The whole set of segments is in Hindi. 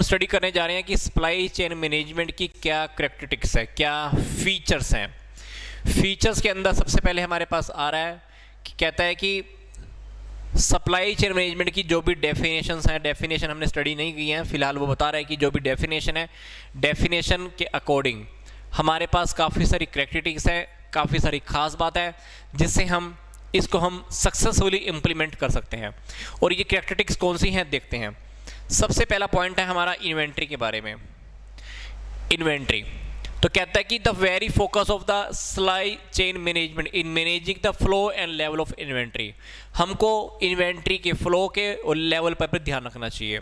स्टडी करने जा रहे हैं कि सप्लाई चेन मैनेजमेंट की क्या करैक्टरिस्टिक्स है, क्या फीचर्स हैं। फीचर्स के अंदर सबसे पहले हमारे पास आ रहा है कि कहता है कि सप्लाई चेन मैनेजमेंट की जो भी डेफिनेशंस हैं, डेफिनेशन हमने स्टडी नहीं की हैं फिलहाल, वो बता रहा है कि जो भी डेफिनेशन है, डेफिनेशन के अकॉर्डिंग हमारे पास काफ़ी सारी करैक्टरिस्टिक्स है, काफ़ी सारी खास बात है जिससे हम इसको सक्सेसफुली इम्प्लीमेंट कर सकते हैं। और ये करैक्टरिस्टिक्स कौन सी हैं देखते हैं। सबसे पहला पॉइंट है हमारा इन्वेंट्री के बारे में। इन्वेंट्री तो कहता है कि the very focus of the supply chain management in managing the flow and level of inventory, हमको इन्वेंट्री के फ्लो के और लेवल पर ध्यान रखना चाहिए।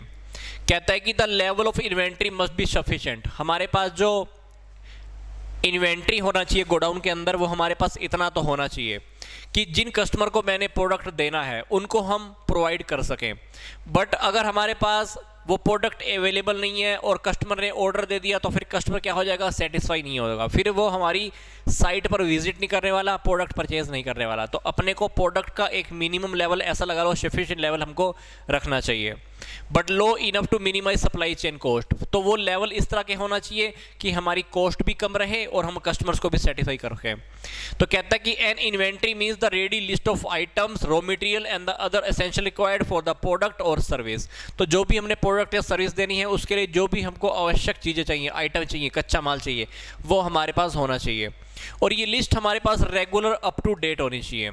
कहता है कि the level of inventory must be sufficient, हमारे पास जो इन्वेंट्री होना चाहिए गोडाउन के अंदर वो हमारे पास इतना तो होना चाहिए कि जिन कस्टमर को मैंने प्रोडक्ट देना है उनको हम प्रोवाइड कर सकें। बट अगर हमारे पास वो प्रोडक्ट अवेलेबल नहीं है और कस्टमर ने ऑर्डर दे दिया तो फिर कस्टमर क्या हो जाएगा, सेटिस्फाई नहीं होगा, फिर वो हमारी साइट पर विजिट नहीं करने वाला, प्रोडक्ट परचेज नहीं करने वाला। तो अपने को प्रोडक्ट का एक मिनिमम लेवल ऐसा लगा लो सफिशिएंट लेवल हमको रखना चाहिए, but low enough to minimise supply chain cost. तो वो लेवल इस तरह के होना चाहिए कि हमारी कॉस्ट भी कम रहे और हम कस्टमर्स को भी सेटिस्फाई कर रखें। तो कहता है कि N inventory means the ready list of items, raw material and the other essential required for the product और सर्विस। तो जो भी हमने प्रोडक्ट या सर्विस देनी है उसके लिए जो भी हमको आवश्यक चीज़ें चाहिए, आइटम चाहिए, कच्चा माल चाहिए, वो हमारे पास होना चाहिए। और ये लिस्ट हमारे पास रेगुलर अप टू डेट होनी चाहिए।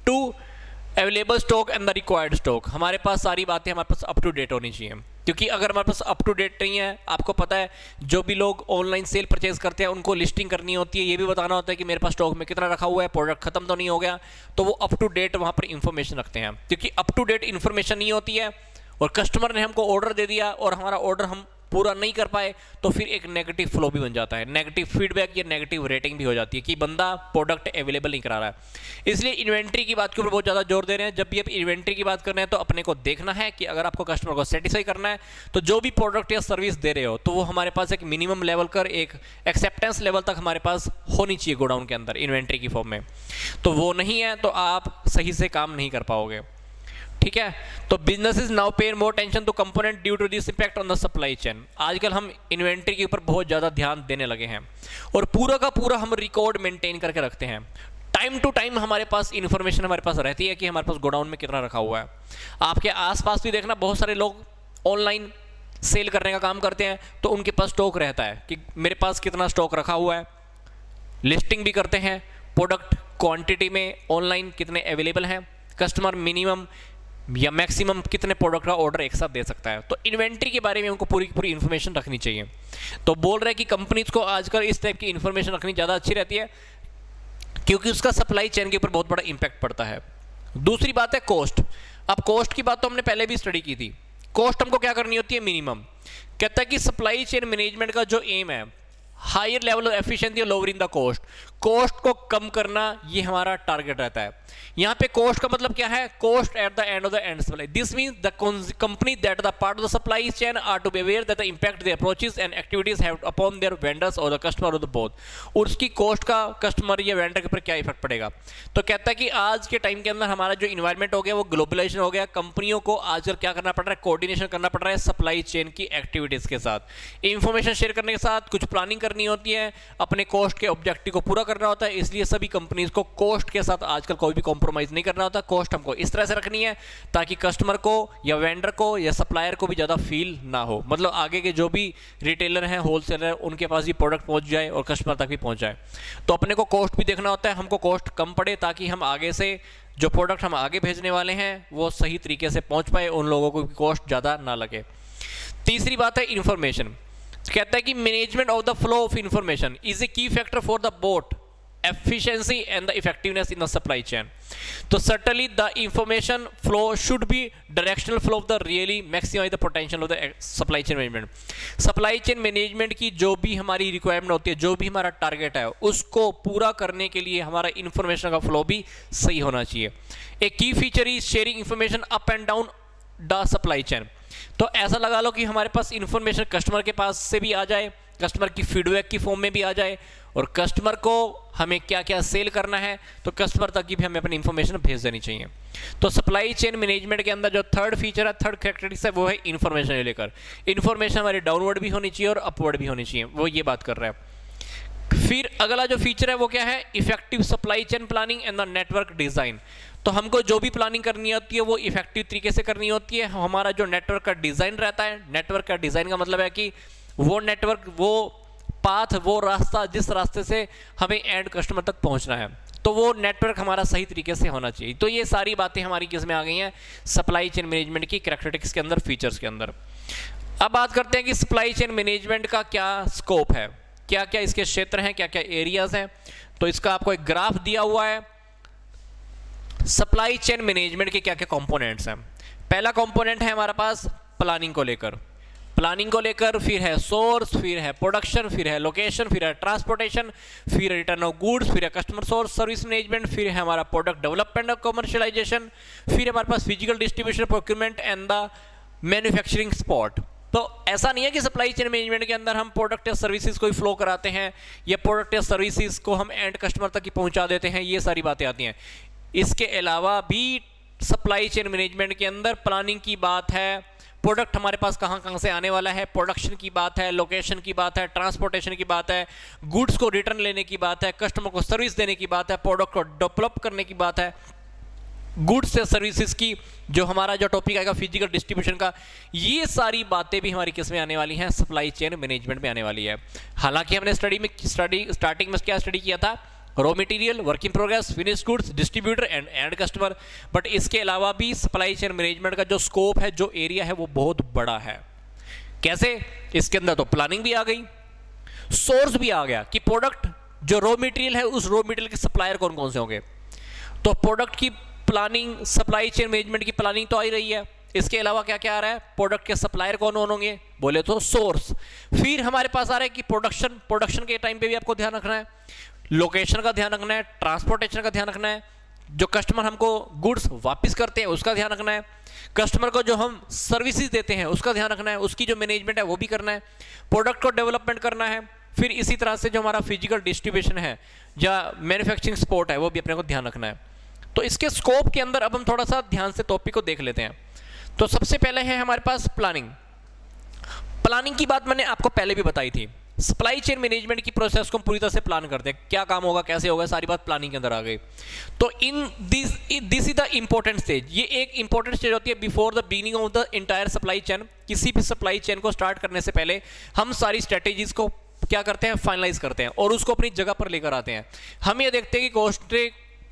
To available stock and the required stock, हमारे पास सारी बातें हमारे पास अप टू डेट होनी चाहिए, क्योंकि अगर हमारे पास अप टू डेट नहीं है, आपको पता है जो भी लोग ऑनलाइन सेल परचेज करते हैं उनको लिस्टिंग करनी होती है, ये भी बताना होता है कि मेरे पास स्टॉक में कितना रखा हुआ है, प्रोडक्ट खत्म तो नहीं हो गया, तो वो अप टू डेट वहाँ पर इंफॉर्मेशन रखते हैं। क्योंकि अप टू डेट इन्फॉर्मेशन नहीं होती है और कस्टमर ने हमको ऑर्डर दे दिया और हमारा ऑर्डर हम पूरा नहीं कर पाए तो फिर एक नेगेटिव फ्लो भी बन जाता है, नेगेटिव फीडबैक या नेगेटिव रेटिंग भी हो जाती है कि बंदा प्रोडक्ट अवेलेबल नहीं करा रहा है। इसलिए इन्वेंट्री की बात के ऊपर बहुत ज़्यादा जोर दे रहे हैं। जब भी आप इन्वेंट्री की बात कर रहे हैं तो अपने को देखना है कि अगर आपको कस्टमर को सेटिस्फाई करना है तो जो भी प्रोडक्ट या सर्विस दे रहे हो तो वो हमारे पास एक मिनिमम लेवल कर, एक एक्सेप्टेंस लेवल तक हमारे पास होनी चाहिए गोडाउन के अंदर इन्वेंट्री की फॉर्म में। तो वो नहीं है तो आप सही से काम नहीं कर पाओगे। ठीक है, तो business is now pair more tension to component due to this impact on the supply chain. आजकल हम इन्वेंट्री के ऊपर बहुत ज़्यादा ध्यान देने लगे हैं और पूरा का पूरा हम रिकॉर्ड मेंटेन करके रखते हैं। टाइम टू टाइम हमारे पास इंफॉर्मेशन हमारे पास रहती है कि हमारे पास गोडाउन में कितना रखा हुआ है। आपके आसपास भी देखना, बहुत सारे लोग ऑनलाइन सेल करने का काम करते हैं तो उनके पास स्टॉक रहता है कि मेरे पास कितना स्टॉक रखा हुआ है, लिस्टिंग भी करते हैं, प्रोडक्ट क्वांटिटी में ऑनलाइन कितने अवेलेबल हैं, कस्टमर मिनिमम या मैक्सिमम कितने प्रोडक्ट का ऑर्डर एक साथ दे सकता है। तो इन्वेंट्री के बारे में हमको पूरी पूरी इन्फॉर्मेशन रखनी चाहिए। तो बोल रहे हैं कि कंपनीज को आजकल इस टाइप की इन्फॉर्मेशन रखनी ज़्यादा अच्छी रहती है क्योंकि उसका सप्लाई चेन के ऊपर बहुत बड़ा इंपैक्ट पड़ता है। दूसरी बात है कॉस्ट। अब कॉस्ट की बात तो हमने पहले भी स्टडी की थी। कॉस्ट हमको क्या करनी होती है, मिनिमम। कहता है कि सप्लाई चेन मैनेजमेंट का जो एम है, हायर लेवल ऑफ एफिशिएंसी और लोअरिंग द कॉस्ट, कॉस्ट को कम करना ये हमारा टारगेट रहता है। यहाँ पे कॉस्ट का मतलब क्या है, cost at the end of the end supply. This means the company that the part of the supply chain are to be aware that the impact their approaches and activities have upon their vendors और द कस्टमर और द बोथ। और उसकी कॉस्ट का कस्टमर या वेंडर के ऊपर क्या इफेक्ट पड़ेगा। तो कहता है कि आज के टाइम के अंदर हमारा जो इन्वायरमेंट हो गया वो ग्लोबलाइजेशन हो गया। कंपनियों को आजकल क्या करना पड़ रहा है, कोऑर्डिनेशन करना पड़ रहा है सप्लाई चेन की एक्टिविटीज के साथ, इंफॉर्मेशन शेयर करने के साथ कुछ प्लानिंग करनी होती है, अपने कॉस्ट के ऑब्जेक्टिव को पूरा करना होता है। इसलिए सभी कंपनीज को कॉस्ट के साथ आजकल कोई भी कॉम्प्रोमाइज नहीं करना होता। कॉस्ट हमको इस तरह से रखनी है ताकि कस्टमर को या वेंडर को या सप्लायर को भी ज़्यादा फील ना हो, मतलब आगे के जो भी रिटेलर हैं, होलसेलर हैं, उनके पास ये प्रोडक्ट पहुंच जाए और कस्टमर तक भी पहुंच जाए। तो अपने को कॉस्ट भी देखना होता है, हमको कॉस्ट कम पड़े ताकि हम आगे से जो प्रोडक्ट हम आगे भेजने वाले हैं वो सही तरीके से पहुँच पाए, उन लोगों को भी कॉस्ट ज़्यादा ना लगे। तीसरी बात है इन्फॉर्मेशन। कहता है कि management of the flow of information is a key factor for the both efficiency and the effectiveness in the supply chain. So certainly the information flow should be directional flow of the really maximize the potential of the supply chain management. Supply chain management की जो भी हमारी रिक्वायरमेंट होती है, जो भी हमारा टारगेट है, उसको पूरा करने के लिए हमारा इंफॉर्मेशन का फ्लो भी सही होना चाहिए। एक की feature is sharing information up and down the supply chain. तो ऐसा लगा लो कि हमारे पास इंफॉर्मेशन कस्टमर के पास से भी आ जाए, कस्टमर की फीडबैक की फॉर्म में भी आ जाए और कस्टमर को हमें क्या क्या सेल करना है, तो कस्टमर तक की भी हमें अपनी इंफॉर्मेशन भेज देनी चाहिए। तो सप्लाई चेन मैनेजमेंट के अंदर जो थर्ड फीचर है, थर्ड कैरेक्टरिस्टिक्स है, वो है इन्फॉर्मेशन लेकर। इन्फॉर्मेशन हमारी डाउनवर्ड भी होनी चाहिए और अपवर्ड भी होनी चाहिए, वो ये बात कर रहा है। फिर अगला जो फीचर है वो क्या है, effective supply chain planning and the network design. तो हमको जो भी प्लानिंग करनी होती है वो इफेक्टिव तरीके से करनी होती है। हमारा जो नेटवर्क का डिजाइन रहता है, नेटवर्क का डिजाइन का मतलब है कि वो नेटवर्क, वो पाथ, वो रास्ता, जिस रास्ते से हमें एंड कस्टमर तक पहुंचना है, तो वो नेटवर्क हमारा सही तरीके से होना चाहिए। तो ये सारी बातें हमारी किसमें आ गई हैं, सप्लाई चेन मैनेजमेंट की कैरेक्टरिस्टिक्स के अंदर, फीचर्स के अंदर। अब बात करते हैं कि सप्लाई चेन मैनेजमेंट का क्या स्कोप है, क्या क्या इसके क्षेत्र हैं, क्या क्या एरियाज हैं। तो इसका आपको एक ग्राफ दिया हुआ है, सप्लाई चेन मैनेजमेंट के क्या क्या कंपोनेंट्स हैं। पहला कंपोनेंट है हमारे पास प्लानिंग को लेकर, फिर है सोर्स, फिर है प्रोडक्शन, फिर है लोकेशन, फिर है ट्रांसपोर्टेशन, फिर रिटर्न ऑफ गुड्स, फिर है कस्टमर सोर्स सर्विस मैनेजमेंट, फिर है हमारा प्रोडक्ट डेवलपमेंट और कमर्शियलाइजेशन, फिर हमारे पास physical distribution, procurement and the manufacturing spot. तो ऐसा नहीं है कि सप्लाई चेन मैनेजमेंट के अंदर हम प्रोडक्ट या सर्विसेज को ही फ्लो कराते हैं या प्रोडक्ट या सर्विसेज को हम एंड कस्टमर तक ही पहुंचा देते हैं, ये सारी बातें आती हैं। इसके अलावा भी सप्लाई चेन मैनेजमेंट के अंदर प्लानिंग की बात है, प्रोडक्ट हमारे पास कहाँ कहाँ से आने वाला है, प्रोडक्शन की बात है, लोकेशन की बात है, ट्रांसपोर्टेशन की बात है, गुड्स को रिटर्न लेने की बात है, कस्टमर को सर्विस देने की बात है, प्रोडक्ट को डेवलप करने की बात है, गुड्स या सर्विसेज की जो हमारा जो टॉपिक आएगा फिजिकल डिस्ट्रीब्यूशन का, ये सारी बातें भी हमारी किस में आने वाली हैं, सप्लाई चेन मैनेजमेंट में आने वाली है। हालांकि हमने स्टार्टिंग में क्या स्टडी किया था, raw material, work in progress, finish goods, distributor and and customer. But इसके अलावा भी सप्लाई चेन मैनेजमेंट का जो स्कोप है, जो एरिया है, वो बहुत बड़ा है। कैसे, इसके अंदर तो प्लानिंग भी आ गई, सोर्स भी आ गया कि प्रोडक्ट जो रॉ मटेरियल है, उस रॉ मटेरियल के सप्लायर कौन कौन से होंगे। तो प्रोडक्ट की प्लानिंग, सप्लाई चेन मैनेजमेंट की प्लानिंग तो आ ही रही है। इसके अलावा क्या क्या आ रहा है, प्रोडक्ट के सप्लायर कौन होंगे, बोले तो सोर्स। फिर हमारे पास आ रहा है कि प्रोडक्शन के टाइम पे भी आपको ध्यान रखना है, लोकेशन का ध्यान रखना है, ट्रांसपोर्टेशन का ध्यान रखना है, जो कस्टमर हमको गुड्स वापस करते हैं उसका ध्यान रखना है, कस्टमर को जो हम सर्विसेज देते हैं उसका ध्यान रखना है, उसकी जो मैनेजमेंट है वो भी करना है, प्रोडक्ट को डेवलपमेंट करना है। फिर इसी तरह से जो हमारा फिजिकल डिस्ट्रीब्यूशन है या मैन्युफैक्चरिंग सपोर्ट है, वो भी अपने को ध्यान रखना है। तो इसके स्कोप के अंदर अब हम थोड़ा सा ध्यान से टॉपिक को देख लेते हैं। तो सबसे पहले है हमारे पास प्लानिंग की बात मैंने आपको पहले भी बताई थी। सप्लाई चेन मैनेजमेंट की प्रोसेस को हम पूरी तरह से प्लान करते हैं, क्या काम होगा, कैसे होगा, सारी बात प्लानिंग के अंदर आ गई। तो this is the important stage, ये एक इंपॉर्टेंट स्टेज होती है before the beginning of the entire supply chain. किसी भी सप्लाई चेन को स्टार्ट करने से पहले हम सारी स्ट्रेटेजीज को क्या करते हैं, फाइनलाइज करते हैं और उसको अपनी जगह पर लेकर आते हैं। हम ये देखते हैं कि कॉस्ट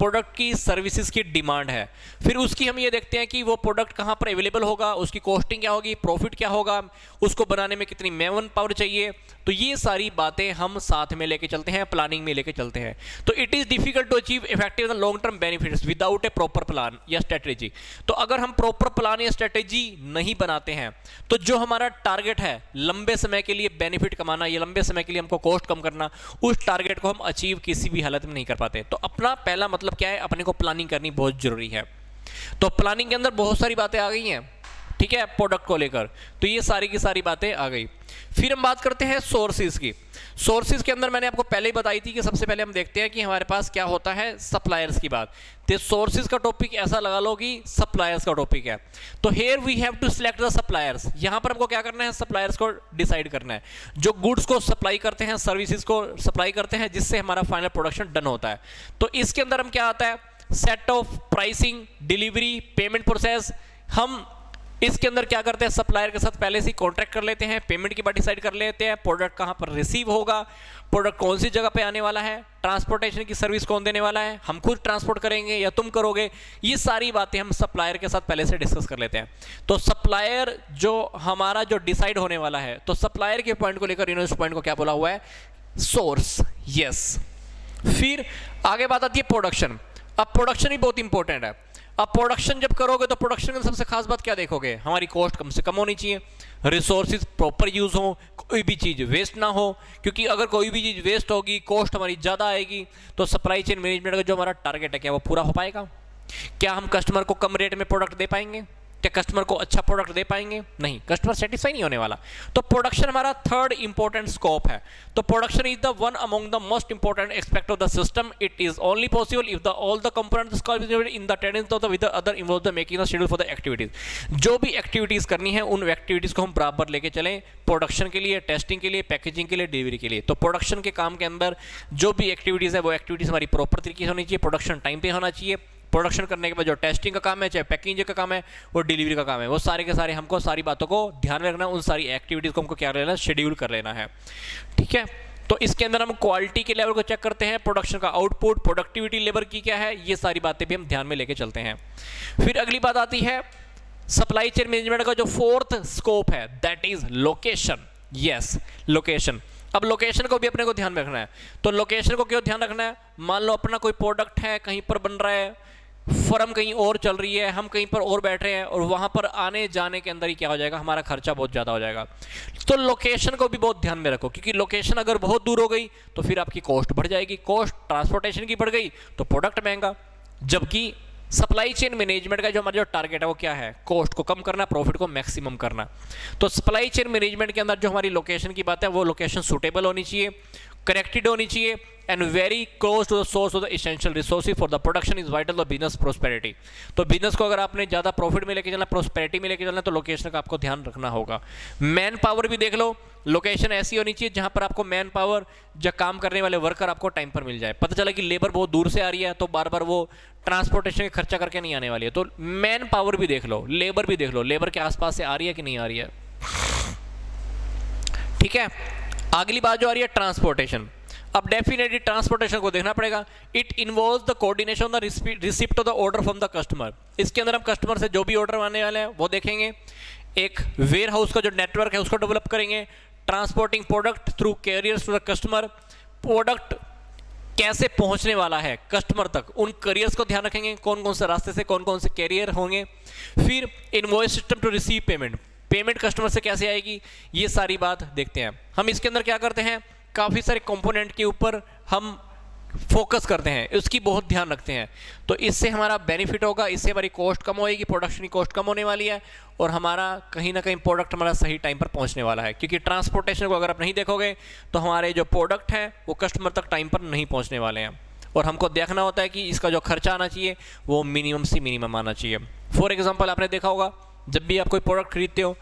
प्रोडक्ट की सर्विसेज की डिमांड है, फिर उसकी हम ये देखते हैं कि वो प्रोडक्ट कहाँ पर अवेलेबल होगा, उसकी कॉस्टिंग क्या होगी, प्रॉफिट क्या होगा, उसको बनाने में कितनी मैन पावर चाहिए। तो ये सारी बातें हम साथ में लेके चलते हैं, प्लानिंग में लेके चलते हैं। तो it is difficult to achieve effective long term benefits without a proper plan या स्ट्रेटेजी। तो अगर हम प्रॉपर प्लान या स्ट्रेटेजी नहीं बनाते हैं तो जो हमारा टारगेट है लंबे समय के लिए बेनिफिट कमाना या लंबे समय के लिए हमको कॉस्ट कम करना, उस टारगेट को हम अचीव किसी भी हालत में नहीं कर पाते। तो अपना पहला मतलब क्या है, अपने को प्लानिंग करनी बहुत जरूरी है। तो प्लानिंग के अंदर बहुत सारी बातें आ गई हैं, ठीक है, प्रोडक्ट को लेकर, तो ये सारी की सारी बातें आ गई। फिर हम बात करते हैं सोर्सेज की। सोर्सेज के अंदर मैंने आपको पहले ही बताई थी कि सबसे पहले हम देखते हैं कि हमारे पास क्या होता है, सप्लायर्स की बात। तो सोर्सेज का टॉपिक ऐसा लगा लो कि सप्लायर्स का टॉपिक है। तो here we have to select the suppliers, यहां पर हमको क्या करना है, सप्लायर्स को डिसाइड करना है, जो गुड्स को सप्लाई करते हैं, सर्विसेज को सप्लाई करते हैं, जिससे हमारा फाइनल प्रोडक्शन डन होता है। तो इसके अंदर हम क्या आता है, set of pricing, delivery, payment process. हम इसके अंदर क्या करते हैं, सप्लायर के साथ पहले से ही कॉन्ट्रैक्ट कर लेते हैं, पेमेंट की बात डिसाइड कर लेते हैं, प्रोडक्ट कहाँ पर रिसीव होगा, प्रोडक्ट कौन सी जगह पे आने वाला है, ट्रांसपोर्टेशन की सर्विस कौन देने वाला है, हम खुद ट्रांसपोर्ट करेंगे या तुम करोगे, ये सारी बातें हम सप्लायर के साथ पहले से डिस्कस कर लेते हैं। तो सप्लायर जो हमारा जो डिसाइड होने वाला है, तो सप्लायर के पॉइंट को लेकर इन्होंने इस पॉइंट को क्या बोला हुआ है, सोर्स। यस। फिर आगे बात आती है प्रोडक्शन। अब प्रोडक्शन भी बहुत इंपॉर्टेंट है। अब प्रोडक्शन जब करोगे तो प्रोडक्शन में सबसे खास बात क्या देखोगे, हमारी कॉस्ट कम से कम होनी चाहिए, रिसोर्सेज प्रॉपर यूज हो, कोई भी चीज़ वेस्ट ना हो, क्योंकि अगर कोई भी चीज़ वेस्ट होगी, कॉस्ट हमारी ज़्यादा आएगी, तो सप्लाई चेन मैनेजमेंट का जो हमारा टारगेट है क्या वो पूरा हो पाएगा? क्या हम कस्टमर को कम रेट में प्रोडक्ट दे पाएंगे? क्या कस्टमर को अच्छा प्रोडक्ट दे पाएंगे? नहीं, कस्टमर सेटिस्फाई नहीं होने वाला। तो प्रोडक्शन हमारा थर्ड इंपॉर्टेंट स्कोप है। तो production is the one among the most important aspect of the system. It is only possible if the all the components in the tendency of the with the other involve the making the schedule for the activities. जो भी एक्टिविटीज करनी है उन एक्टिविटीज को हम बराबर लेके चलें, प्रोडक्शन के लिए, टेस्टिंग के लिए, पैकेजिंग के लिए, डिलीवरी के लिए। तो प्रोडक्शन के काम के अंदर जो भी एक्टिविटीज है वो एक्टिविटीज हमारी प्रॉपर तरीके से होनी चाहिए, प्रोडक्शन टाइम पे होना चाहिए। प्रोडक्शन करने के बाद जो टेस्टिंग का काम है, चाहे पैकिंग का काम है, वो डिलीवरी का काम है, वो सारे के सारे हमको सारी बातों को ध्यान में रखना, उन सारी एक्टिविटीज को हमको क्या लेना, शेड्यूल कर लेना है। ठीक है, तो इसके अंदर हम क्वालिटी के लेवल को चेक करते हैं, प्रोडक्शन का आउटपुट, प्रोडक्टिविटी लेबर की क्या है, ये सारी बातें भी हम ध्यान में लेके चलते हैं। फिर अगली बात आती है सप्लाई चेन मैनेजमेंट का जो फोर्थ स्कोप है, that is location. Yes, location. अब लोकेशन को भी अपने को ध्यान में रखना है। तो लोकेशन को क्यों ध्यान रखना है? मान लो अपना कोई प्रोडक्ट है, कहीं पर बन रहा है, फर्म कहीं और चल रही है, हम कहीं पर और बैठ रहे हैं, और वहां पर आने जाने के अंदर ही क्या हो जाएगा, हमारा खर्चा बहुत ज़्यादा हो जाएगा। तो लोकेशन को भी बहुत ध्यान में रखो, क्योंकि लोकेशन अगर बहुत दूर हो गई तो फिर आपकी कॉस्ट बढ़ जाएगी, कॉस्ट ट्रांसपोर्टेशन की बढ़ गई तो प्रोडक्ट महंगा। जबकि सप्लाई चेन मैनेजमेंट का जो हमारा जो टारगेट है वो क्या है, कॉस्ट को कम करना, प्रॉफिट को मैक्सिमम करना। तो सप्लाई चेन मैनेजमेंट के अंदर जो हमारी लोकेशन की बात है, वो लोकेशन सूटेबल होनी चाहिए, कनेक्टेड होनी चाहिए, and very close to the source of the essential resources for the production is vital the business prosperity. तो बिजनेस को अगर आपने ज़्यादा प्रॉफिट में लेके चलना, प्रोस्पेरिटी में लेके चलना, तो लोकेशन का आपको ध्यान रखना होगा। मैन पावर भी देख लो, लोकेशन ऐसी होनी चाहिए जहां पर आपको मैन पावर, जो काम करने वाले वर्कर आपको टाइम पर मिल जाए। पता चला कि लेबर बहुत दूर से आ रही है तो बार बार वो ट्रांसपोर्टेशन का खर्चा करके नहीं आने वाली है। तो मैन पावर भी देख लो, लेबर भी देख लो, लेबर के आसपास से आ रही है कि नहीं आ रही है। ठीक है, अगली बात जो आ रही है ट्रांसपोर्टेशन। अब डेफिनेटली ट्रांसपोर्टेशन को देखना पड़ेगा। It involves the coordination of the receipt of the order from the customer. इसके अंदर हम कस्टमर से जो भी ऑर्डर आने वाले हैं वो देखेंगे, एक वेयर हाउस का जो नेटवर्क है उसको डेवलप करेंगे, transporting product through carriers to the customer, product कैसे पहुंचने वाला है कस्टमर तक, उन कैरियर्स को ध्यान रखेंगे, कौन कौन से रास्ते से कौन कौन से कैरियर होंगे। फिर invoice system to receive payment, payment customer से कैसे आएगी, ये सारी बात देखते हैं। हम इसके अंदर क्या करते हैं, काफ़ी सारे कंपोनेंट के ऊपर हम फोकस करते हैं, उसकी बहुत ध्यान रखते हैं। तो इससे हमारा बेनिफिट होगा, इससे हमारी कॉस्ट कम होएगी, प्रोडक्शन की कॉस्ट कम होने वाली है, और हमारा कहीं ना कहीं प्रोडक्ट हमारा सही टाइम पर पहुंचने वाला है। क्योंकि ट्रांसपोर्टेशन को अगर आप नहीं देखोगे तो हमारे जो प्रोडक्ट हैं वो कस्टमर तक टाइम पर नहीं पहुँचने वाले हैं, और हमको देखना होता है कि इसका जो खर्चा आना चाहिए वो मिनिमम से मिनिमम आना चाहिए। फॉर एग्जाम्पल आपने देखा होगा, जब भी आप कोई प्रोडक्ट खरीदते हो,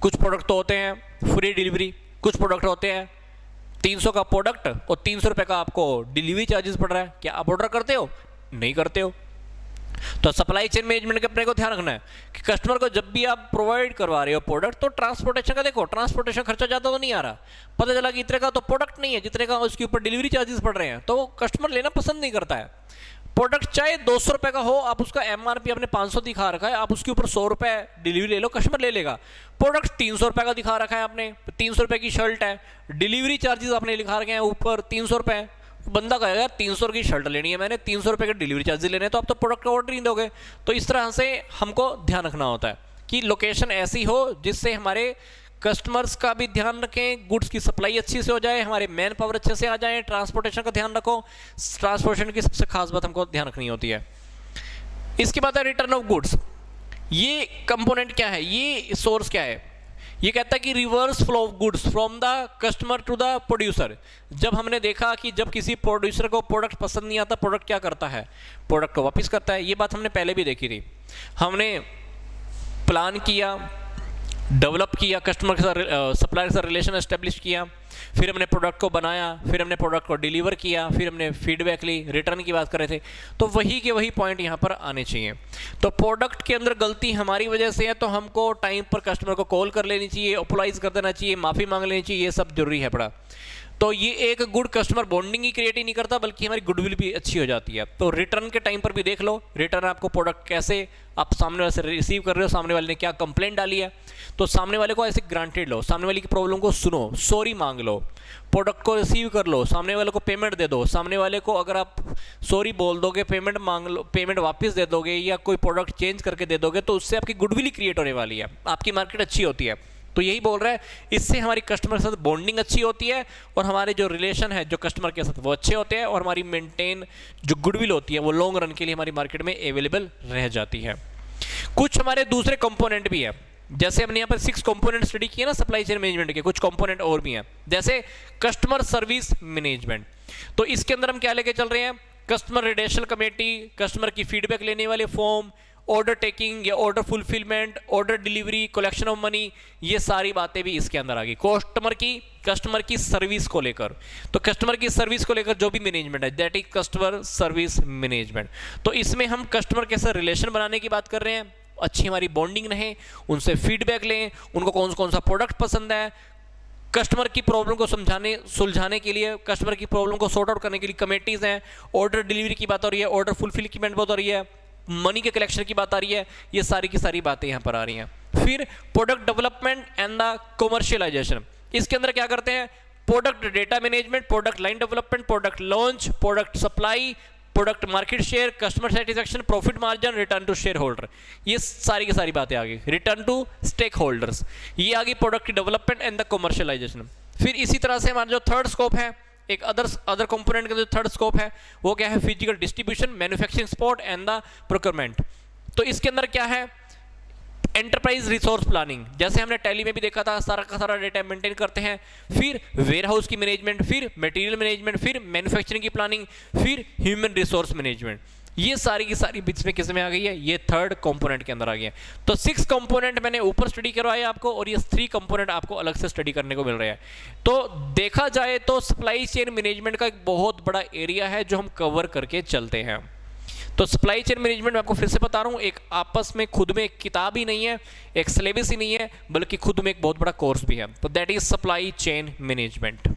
कुछ प्रोडक्ट तो होते हैं फ्री डिलीवरी, कुछ प्रोडक्ट होते हैं 300 का प्रोडक्ट और 300 रुपये का आपको डिलीवरी चार्जेस पड़ रहा है। क्या आप ऑर्डर करते हो? नहीं करते हो। तो सप्लाई चेन मैनेजमेंट के अपने को ध्यान रखना है कि कस्टमर को जब भी आप प्रोवाइड करवा रहे हो प्रोडक्ट, तो ट्रांसपोर्टेशन का देखो, ट्रांसपोर्टेशन खर्चा ज़्यादा तो नहीं आ रहा। पता चला कि इतने का तो प्रोडक्ट नहीं है जितने का उसके ऊपर डिलीवरी चार्जेस पड़ रहे हैं, तो वो कस्टमर लेना पसंद नहीं करता है। प्रोडक्ट चाहे 200 रुपये का हो, आप उसका MRP आपने 500 दिखा रखा है, आप उसके ऊपर 100 रुपये डिलीवरी ले लो, कस्टमर ले लेगा। प्रोडक्ट 300 रुपये का दिखा रखा है आपने, 300 रुपये की शर्ट है, डिलीवरी चार्जेस आपने लिखा रखे हैं ऊपर 300 रुपये, बंदा कहेगा यार 300 की शर्ट लेनी है मैंने, 300 रुपये के डिलीवरी चार्जेस लेने हैं, तो आप तो प्रोडक्ट का ऑर्डर नहीं दोगे। तो इस तरह से हमको ध्यान रखना होता है कि लोकेशन ऐसी हो जिससे हमारे कस्टमर्स का भी ध्यान रखें, गुड्स की सप्लाई अच्छी से हो जाए, हमारे मैन पावर अच्छे से आ जाए, ट्रांसपोर्टेशन का ध्यान रखो। ट्रांसपोर्टेशन की सबसे खास बात हमको ध्यान रखनी होती है। इसके बाद है रिटर्न ऑफ गुड्स। ये कंपोनेंट क्या है, ये सोर्स क्या है? ये कहता है कि reverse flow of goods from the customer to the producer. जब हमने देखा कि जब किसी प्रोड्यूसर को प्रोडक्ट पसंद नहीं आता, प्रोडक्ट क्या करता है, प्रोडक्ट को वापस करता है। ये बात हमने पहले भी देखी थी। हमने प्लान किया, डेवलप किया, कस्टमर के साथ सप्लायर के साथ रिलेशन एस्टेब्लिश किया, फिर हमने प्रोडक्ट को बनाया, फिर हमने प्रोडक्ट को डिलीवर किया, फिर हमने फीडबैक ली, रिटर्न की बात कर रहे थे। तो वही के वही पॉइंट यहाँ पर आने चाहिए। तो प्रोडक्ट के अंदर गलती हमारी वजह से है तो हमको टाइम पर कस्टमर को कॉल कर लेनी चाहिए, अपोलाइज कर देना चाहिए, माफ़ी मांग लेनी चाहिए, ये सब जरूरी है बड़ा। तो ये एक गुड कस्टमर बॉन्डिंग ही क्रिएट ही नहीं करता, बल्कि हमारी गुडविल भी अच्छी हो जाती है। तो रिटर्न के टाइम पर भी देख लो, रिटर्न आपको प्रोडक्ट कैसे आप सामने वाले से रिसीव कर रहे हो, सामने वाले ने क्या कंप्लेंट डाली है, तो सामने वाले को ऐसे ग्रांटेड लो, सामने वाले की प्रॉब्लम को सुनो, सॉरी मांग लो, प्रोडक्ट को रिसीव कर लो, सामने वाले को पेमेंट दे दो। सामने वाले को अगर आप सॉरी बोल दोगे, पेमेंट मांग लो, पेमेंट वापस दे दोगे या कोई प्रोडक्ट चेंज करके दे दोगे, तो उससे आपकी गुडविल ही क्रिएट होने वाली है, आपकी मार्केट अच्छी होती है। तो यही बोल रहा है, इससे हमारी कस्टमर के साथ बॉन्डिंग अच्छी होती है और हमारे जो रिलेशन है जो कस्टमर के साथ वो अच्छे होते हैं, और हमारी मेंटेन जो गुडविल होती है वो लॉन्ग रन के लिए हमारी मार्केट में अवेलेबल रह जाती है। कुछ हमारे दूसरे कंपोनेंट भी है, जैसे हमने यहाँ पर 6 कंपोनेंट स्टडी किए ना सप्लाई चेन मैनेजमेंट के, कुछ कंपोनेंट और भी हैं, जैसे कस्टमर सर्विस मैनेजमेंट। तो इसके अंदर हम क्या लेके चल रहे हैं, कस्टमर रिलेशन कमेटी, कस्टमर की फीडबैक लेने वाले फॉर्म, ऑर्डर टेकिंग या order fulfilment, order delivery, collection of money, ये सारी बातें भी इसके अंदर आ गई। कस्टमर की सर्विस को लेकर, तो कस्टमर की सर्विस को लेकर जो भी मैनेजमेंट है, that is customer service management. तो इसमें हम कस्टमर के साथ रिलेशन बनाने की बात कर रहे हैं, अच्छी हमारी बॉन्डिंग रहे, उनसे फीडबैक लें, उनको कौन कौन सा प्रोडक्ट पसंद है, कस्टमर की प्रॉब्लम को सुलझाने के लिए, कस्टमर की प्रॉब्लम को सॉर्ट आउट करने के लिए कमेटीज हैं, ऑर्डर डिलीवरी की बात हो रही है, ऑर्डर फुलफिलमेंट बात हो रही है, मनी के कलेक्शन की बात आ रही है, ये सारी की सारी बातें यहाँ पर आ रही हैं। फिर product development and the commercialisation, इसके अंदर क्या करते हैं, product data management, product line development, product launch, product supply, product market share, customer satisfaction, profit margin, return to shareholder, ये सारी की सारी बातें आ गई। रिटर्न टू स्टेक होल्डर्स, ये आ गई प्रोडक्ट की डेवलपमेंट एंड द कमर्शियलाइजेशन। फिर इसी तरह से हमारा जो थर्ड स्कोप है, एक अदर कंपोनेंट का जो थर्ड स्कोप है वो क्या है, physical distribution, manufacturing support and the procurement. तो इसके अंदर क्या है, एंटरप्राइज रिसोर्स प्लानिंग, जैसे हमने टैली में भी देखा था, सारा का सारा डेटा मेंटेन करते हैं। फिर वेयर हाउस की मैनेजमेंट, फिर मटेरियल मैनेजमेंट, फिर मैन्युफैक्चरिंग की प्लानिंग, फिर ह्यूमन रिसोर्स मैनेजमेंट, ये सारी की सारी बीच में किस में आ गई है, ये थर्ड कंपोनेंट के अंदर आ गई है। तो 6 कंपोनेंट मैंने ऊपर स्टडी करवाया आपको, और ये 3 कंपोनेंट आपको अलग से स्टडी करने को मिल रहा है। तो देखा जाए तो सप्लाई चेन मैनेजमेंट का एक बहुत बड़ा एरिया है जो हम कवर करके चलते हैं। तो सप्लाई चेन मैनेजमेंट मैं आपको फिर से बता रहा हूँ, एक आपस में खुद में एक किताब ही नहीं है, एक सिलेबस ही नहीं है, बल्कि खुद में एक बहुत बड़ा कोर्स भी है। तो that is supply chain management.